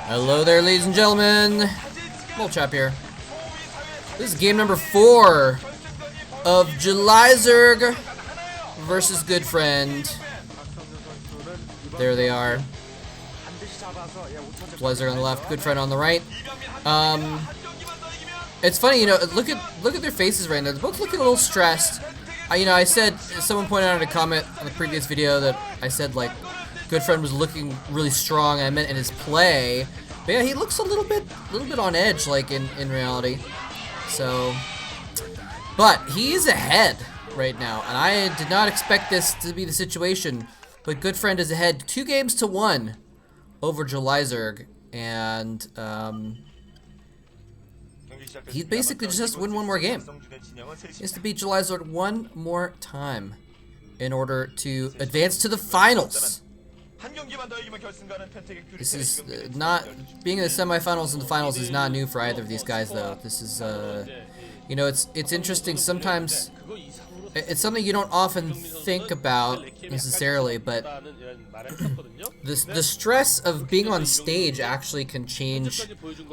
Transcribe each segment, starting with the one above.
Hello there, ladies and gentlemen. Molchap here. This is game number 4 of Julyzerg versus Goodfriend. There they are. Julyzerg on the left, Goodfriend on the right. It's funny, you know. Look at their faces right now. They're both looking a little stressed. I said, someone pointed out in a comment on the previous video that I said like Goodfriend was looking really strong. I meant in his play, but yeah, he looks a little bit on edge, like in reality. So, but he's ahead right now, and I did not expect this to be the situation. But Goodfriend is ahead 2-1 over Julyzerg, and he basically just has to win one more game. He has to beat Julyzerg one more time in order to advance to the finals. This is not, being in the semifinals and the finals is not new for either of these guys, though. This is, you know, it's interesting. Sometimes it's something you don't often think about necessarily, but the stress of being on stage actually can change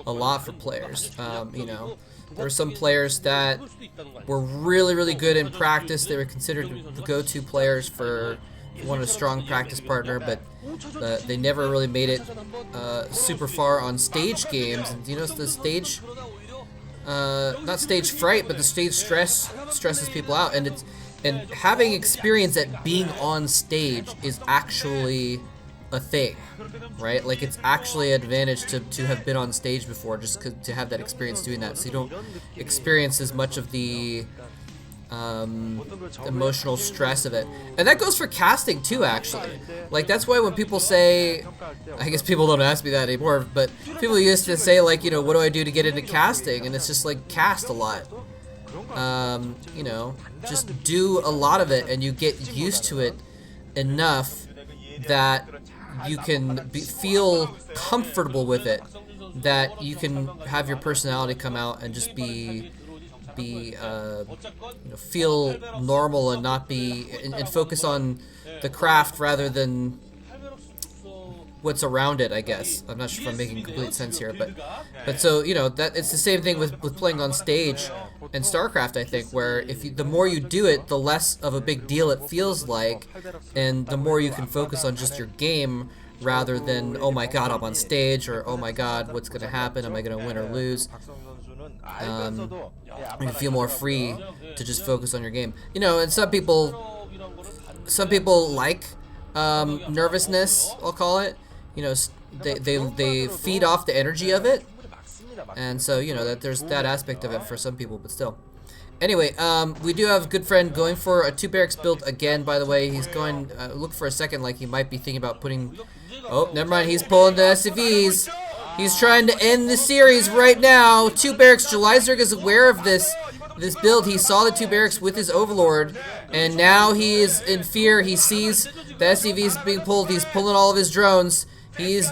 a lot for players. You know, there were some players that were really good in practice. They were considered the go-to players for a strong practice partner, but they never really made it super far on stage games. And you know, the stage, not stage fright, but the stage stress stresses people out, and having experience at being on stage is actually a thing, right? Like, it's actually an advantage to have been on stage before, just to have that experience doing that, so you don't experience as much of the emotional stress of it. And that goes for casting too, actually. Like, that's why when people say, I guess people don't ask me that anymore, but people used to say, like, you know, what do I do to get into casting? And it's just like, cast a lot. You know, just do a lot of it, and you get used to it enough that you can feel comfortable with it, that you can have your personality come out and just be you know, feel normal and not be and focus on the craft rather than what's around it, I guess. I'm not sure if I'm making complete sense here, but so, you know, that it's the same thing with playing on stage and StarCraft, I think, where the more you do it, the less of a big deal it feels like, and the more you can focus on just your game rather than, oh my god, I'm on stage, or oh my god, what's gonna happen, am I gonna win or lose? You feel more free to just focus on your game, you know. And some people like nervousness, I'll call it. You know, they feed off the energy of it, and so, you know, that there's that aspect of it for some people. But still, anyway, we do have Goodfriend going for a 2 barracks build again. By the way, he's going look for a second like he might be thinking about putting. Oh, never mind. He's pulling the SCVs. He's trying to end the series right now. 2 barracks. Julyzerg is aware of this build. He saw the 2 barracks with his overlord, and now he is in fear. He sees the SCVs being pulled. He's pulling all of his drones. His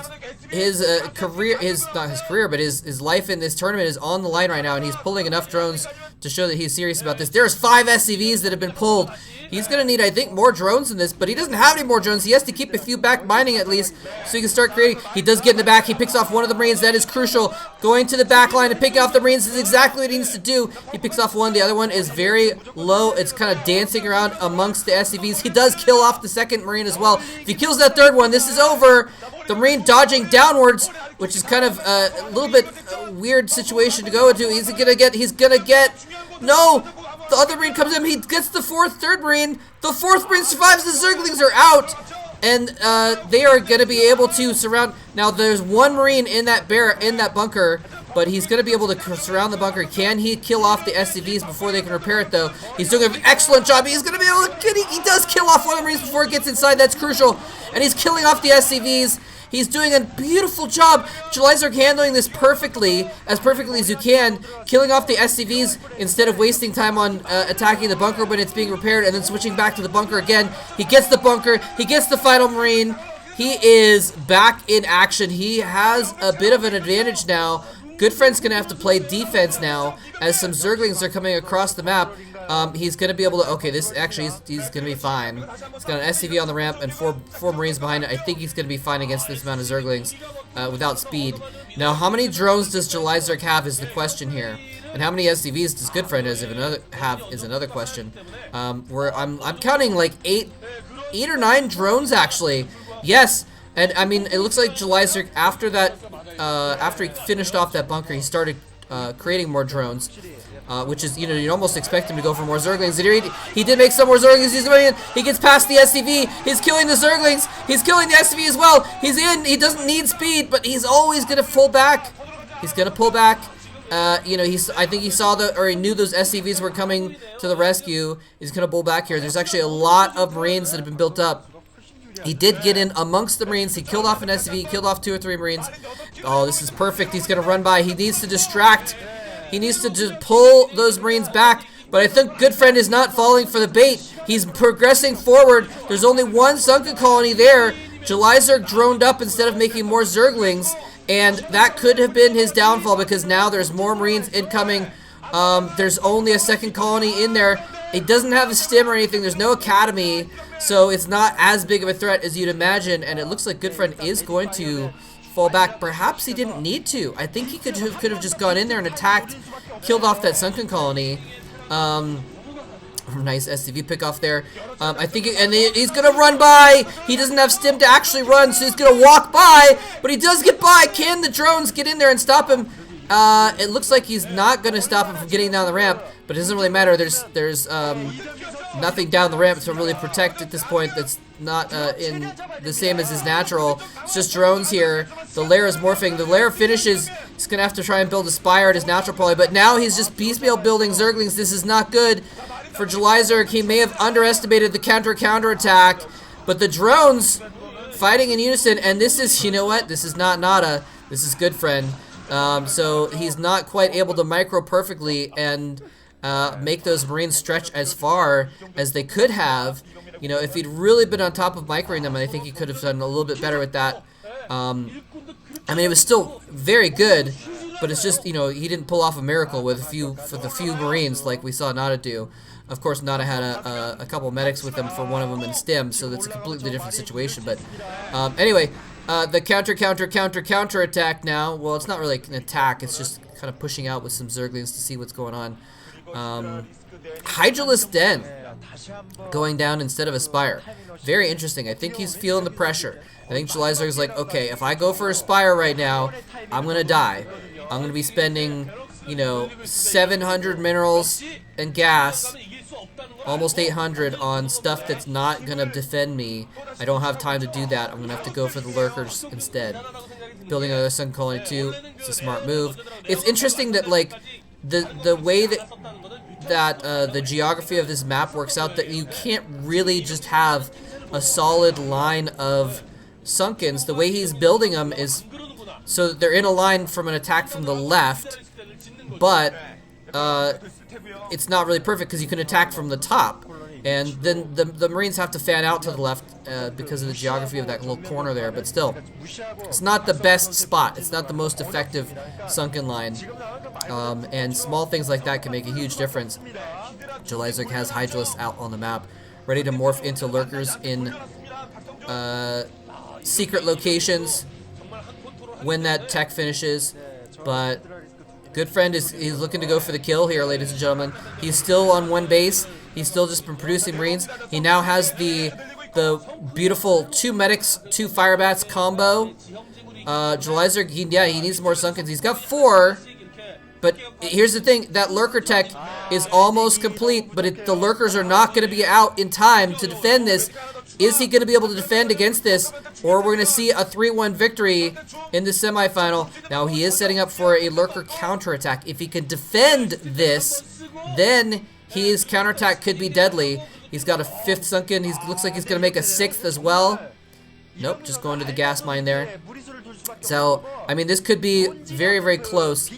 life in this tournament is on the line right now, and he's pulling enough drones to show that he's serious about this. There's 5 SCVs that have been pulled. He's gonna need, I think, more drones in this, but he doesn't have any more drones. He has to keep a few back mining at least, so he can start creating. He does get in the back. He picks off one of the Marines. That is crucial. Going to the back line and picking off the Marines is exactly what he needs to do. He picks off one. The other one is very low. It's kind of dancing around amongst the SCVs. He does kill off the second Marine as well. If he kills that third one, this is over. The Marine dodging downwards, which is kind of a little bit weird situation to go into. He's gonna get, no! The other Marine comes in, he gets the third Marine. The 4th Marine survives, the Zerglings are out! And they are gonna be able to surround. Now there's 1 Marine in that bunker, but he's gonna be able to surround the bunker. Can he kill off the SCVs before they can repair it, though? He's doing an excellent job. He's gonna be able to he does kill off one of the Marines before it gets inside. That's crucial. And he's killing off the SCVs. He's doing a beautiful job. Julyzerg handling this perfectly as you can, killing off the SCVs instead of wasting time on attacking the bunker when it's being repaired, and then switching back to the bunker again. He gets the bunker. He gets the final Marine. He is back in action. He has a bit of an advantage now. Goodfriend's going to have to play defense now as some Zerglings are coming across the map. He's going to be able to, okay, this actually, he's going to be fine. He's got an SCV on the ramp and four Marines behind it. I think he's going to be fine against this amount of Zerglings without speed. Now, how many drones does Julyzerg have is the question here. And how many SCVs does Goodfriend have is another question. I'm counting like eight or 9 drones actually. Yes, and I mean it looks like Julyzerg after that, after he finished off that bunker, he started creating more drones, which is, you know, you'd almost expect him to go for more Zerglings. And he did make some more Zerglings. He's going in. He gets past the SCV. He's killing the Zerglings. He's killing the SCV as well. He's in. He doesn't need speed, but he's always gonna pull back. He's gonna pull back. You know, I think he saw or he knew those SCVs were coming to the rescue. He's gonna pull back here. There's actually a lot of Marines that have been built up. He did get in amongst the Marines. He killed off an SCV. He killed off 2 or 3 Marines. Oh, this is perfect. He's gonna run by. He needs to distract. He needs to just pull those Marines back. But I think Goodfriend is not falling for the bait. He's progressing forward. There's only one sunken colony there. Julyzerg droned up instead of making more Zerglings. And that could have been his downfall because now there's more Marines incoming. There's only a second colony in there. It doesn't have a stim or anything. There's no academy. So it's not as big of a threat as you'd imagine. And it looks like Goodfriend is going to fall back. Perhaps he didn't need to. I think he could have just gone in there and attacked, killed off that sunken colony. Nice SCV pick off there. I think, he's gonna run by. He doesn't have stim to actually run, so he's gonna walk by. But he does get by. Can the drones get in there and stop him? It looks like he's not gonna stop him from getting down the ramp, but it doesn't really matter. There's nothing down the ramp to really protect at this point. That's not in the same as his natural. It's just drones here. The lair is morphing. The lair finishes. He's gonna have to try and build a spire at his natural probably, but now he's just piecemeal building Zerglings. This is not good for Julyzerg. He may have underestimated the counter attack, but the drones fighting in unison, and this is, you know what? This is not Nada. This is Goodfriend. So he's not quite able to micro perfectly and make those Marines stretch as far as they could have. You know, if he'd really been on top of microing them, I think he could have done a little bit better with that. I mean, it was still very good, but it's just, you know, he didn't pull off a miracle with a few Marines like we saw Nada do. Of course, Nada had a couple medics with him for one of them in stim, so that's a completely different situation. But anyway, the counter attack now. Well, it's not really an attack. It's just kind of pushing out with some Zerglings to see what's going on. Hydralisk Den going down instead of Aspire. Very interesting. I think he's feeling the pressure. I think Julyzerg is like, okay, if I go for Aspire right now, I'm gonna die. I'm gonna be spending, you know, 700 minerals and gas, almost 800 on stuff that's not gonna defend me. I don't have time to do that. I'm gonna have to go for the lurkers instead. Building another sun colony too. It's a smart move. It's interesting that like the way that the geography of this map works out, that you can't really just have a solid line of sunkens. The way he's building them is so that they're in a line from an attack from the left, but it's not really perfect because you can attack from the top, and then the Marines have to fan out to the left because of the geography of that little corner there. But still, it's not the best spot. It's not the most effective sunken line, and small things like that can make a huge difference. Julyzerg has Hydralisk out on the map, ready to morph into lurkers in secret locations when that tech finishes. But Goodfriend he's looking to go for the kill here, ladies and gentlemen. He's still on one base. He's still just been producing Marines. He now has the beautiful 2 medics, 2 firebats combo. Julyzerg, he needs more sunkens. He's got 4, but here's the thing: that lurker tech is almost complete, but the lurkers are not going to be out in time to defend this. Is he going to be able to defend against this, or we're going to see a 3-1 victory in the semifinal? Now, he is setting up for a lurker counterattack. If he can defend this, then his counterattack could be deadly. He's got a 5th sunken. Looks like he's going to make a 6th as well. Nope, just going to the gas mine there. So, I mean, this could be very, very close.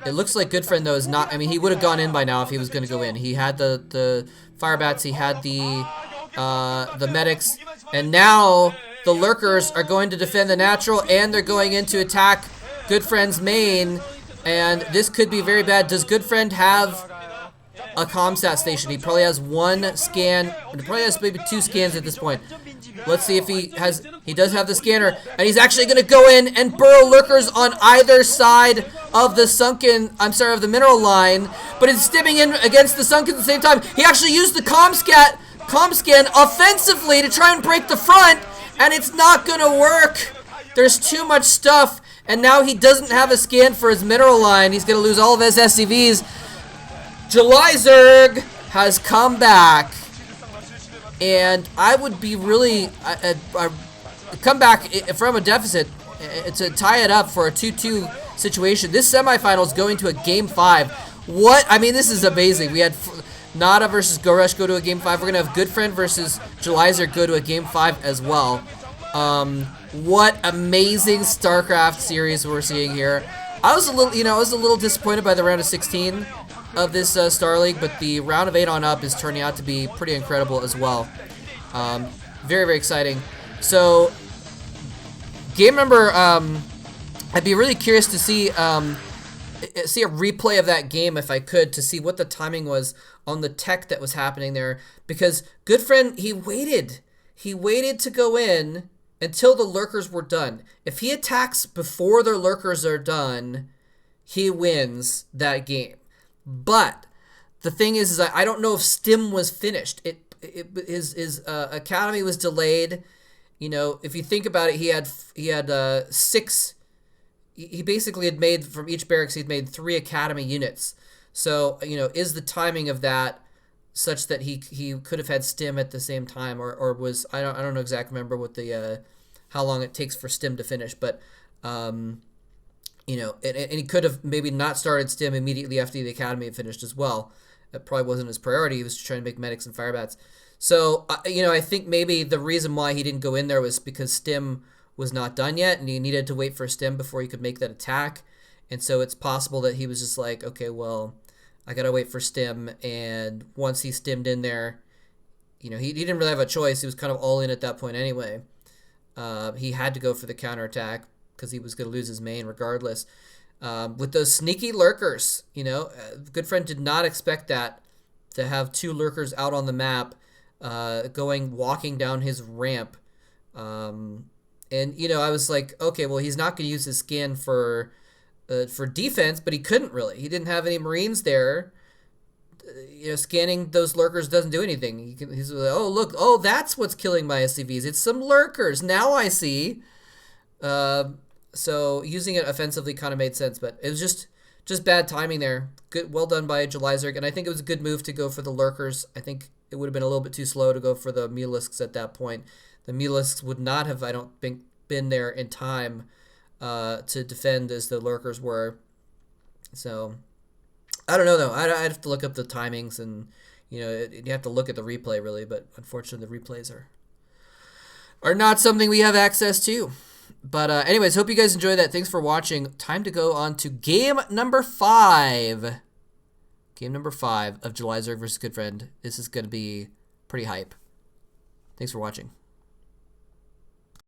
It looks like Goodfriend, though, is not... I mean, he would have gone in by now if he was going to go in. He had the firebats. He had the medics, and now the lurkers are going to defend the natural, and they're going in to attack Goodfriend's main. And this could be very bad. Does Goodfriend have a ComStat station? He probably has one scan. He probably has maybe 2 scans at this point. Let's see if he has. He does have the scanner, and he's actually going to go in and burrow lurkers on either side of the sunken. I'm sorry, of the mineral line. But it's stimming in against the sunken at the same time. He actually used the ComScan offensively to try and break the front, and it's not going to work. There's too much stuff, and now he doesn't have a scan for his mineral line. He's going to lose all of his SCVs. Julyzerg has come back, and I would be really come back from a deficit to tie it up for a 2-2 situation. This semifinal is going to a Game 5. What? I mean, this is amazing. We had Nada versus Goresh go to a Game 5. We're going to have Goodfriend versus Julyzerg go to a Game 5 as well. What amazing StarCraft series we're seeing here. I was a little disappointed by the round of 16 of this Star League, but the round of 8 on up is turning out to be pretty incredible as well. Very, very exciting. So, game number, I'd be really curious to see a replay of that game if I could, to see what the timing was on the tech that was happening there, because Goodfriend, he waited to go in until the lurkers were done. If he attacks before the lurkers are done, he wins that game. But the thing is I don't know if Stim was finished. His academy was delayed. You know, if you think about it, he had 6. He basically had made, from each barracks, he'd made 3 academy units. So, you know, is the timing of that such that he could have had Stim at the same time, or was, I don't know exactly remember what the how long it takes for Stim to finish, but you know, and he could have maybe not started Stim immediately after the academy had finished as well. That probably wasn't his priority. He was trying to make medics and firebats. So, you know, I think maybe the reason why he didn't go in there was because Stim was not done yet, and he needed to wait for Stim before he could make that attack. And so it's possible that he was just like, okay, well, I gotta wait for Stim, and once he stimmed in there, you know, he didn't really have a choice. He was kind of all in at that point anyway. He had to go for the counterattack because he was going to lose his main regardless. With those sneaky lurkers, you know, Goodfriend did not expect that, to have 2 lurkers out on the map, walking down his ramp. And, you know, I was like, okay, well, he's not going to use his scan for defense, but he couldn't really. He didn't have any Marines there. You know, scanning those lurkers doesn't do anything. He's like, oh, look, oh, that's what's killing my SCVs. It's some lurkers. Now I see. So using it offensively kind of made sense, but it was just bad timing there. Good, well done by Julyzerg, and I think it was a good move to go for the lurkers. I think it would have been a little bit too slow to go for the Mulisks at that point. The Mulisks would not have, I don't think, been there in time to defend as the lurkers were. So I don't know though. I'd have to look up the timings, and you know, you have to look at the replay really. But unfortunately, the replays are not something we have access to. But anyways, hope you guys enjoyed that. Thanks for watching. Time to go on to game number 5. Game number 5 of Julyzerg versus Goodfriend. This is going to be pretty hype. Thanks for watching.